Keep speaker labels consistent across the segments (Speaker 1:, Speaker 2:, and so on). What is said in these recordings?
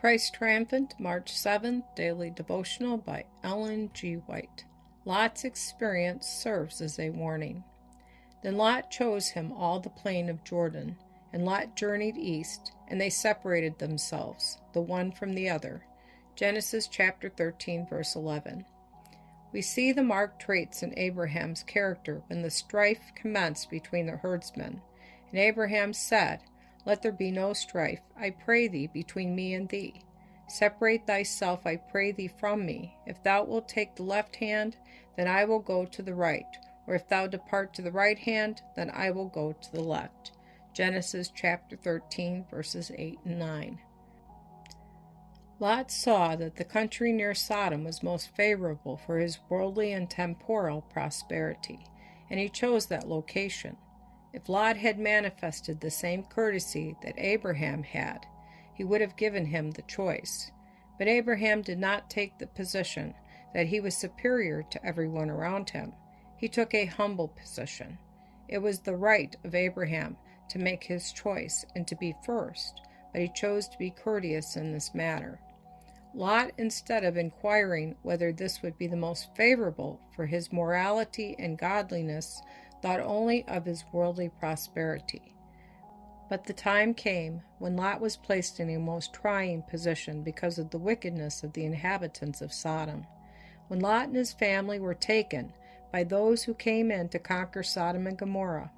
Speaker 1: Christ Triumphant, March 7th, Daily Devotional by Ellen G. White. Lot's experience serves as a warning. Then Lot chose him all the plain of Jordan, and Lot journeyed east, and they separated themselves, the one from the other. Genesis chapter 13, verse 11. We see the marked traits in Abraham's character when the strife commenced between the herdsmen. And Abraham said, "Let there be no strife, I pray thee, between me and thee. Separate thyself, I pray thee, from me. If thou wilt take the left hand, then I will go to the right. Or if thou depart to the right hand, then I will go to the left." Genesis chapter 13, verses 8 and 9. Lot saw that the country near Sodom was most favorable for his worldly and temporal prosperity, and he chose that location. If Lot had manifested the same courtesy that Abraham had, he would have given him the choice. But Abraham did not take the position that he was superior to everyone around him. He took a humble position. It was the right of Abraham to make his choice and to be first, but he chose to be courteous in this matter. Lot, instead of inquiring whether this would be the most favorable for his morality and godliness, thought only of his worldly prosperity. But the time came when Lot was placed in a most trying position because of the wickedness of the inhabitants of Sodom. When Lot and his family were taken by those who came in to conquer Sodom and Gomorrah,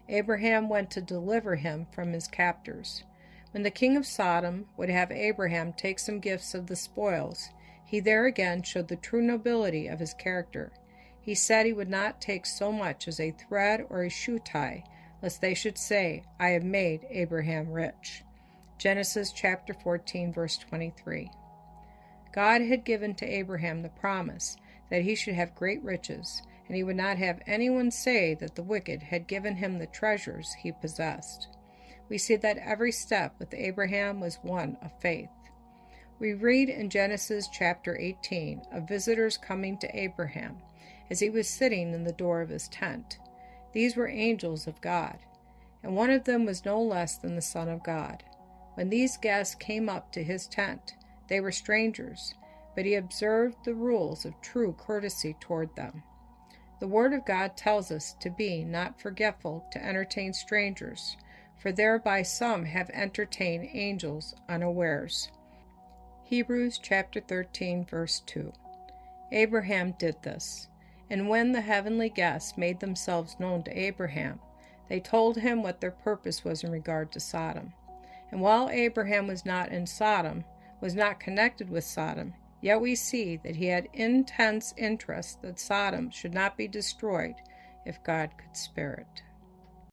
Speaker 1: Abraham went to deliver him from his captors. When the king of Sodom would have Abraham take some gifts of the spoils, he there again showed the true nobility of his character. He said he would not take so much as a thread or a shoe tie, lest they should say, "I have made Abraham rich." Genesis chapter 14, verse 23. God had given to Abraham the promise that he should have great riches, and he would not have anyone say that the wicked had given him the treasures he possessed. We see that every step with Abraham was one of faith. We read in Genesis chapter 18 of visitors coming to Abraham as he was sitting in the door of his tent. These were angels of God, and one of them was no less than the Son of God. When these guests came up to his tent, they were strangers, but he observed the rules of true courtesy toward them. The Word of God tells us to be not forgetful to entertain strangers, for thereby some have entertained angels unawares. Hebrews chapter 13, verse 2. Abraham did this, and when the heavenly guests made themselves known to Abraham, they told him what their purpose was in regard to Sodom. And while Abraham was not in Sodom, was not connected with Sodom, yet we see that he had intense interest that Sodom should not be destroyed if God could spare it.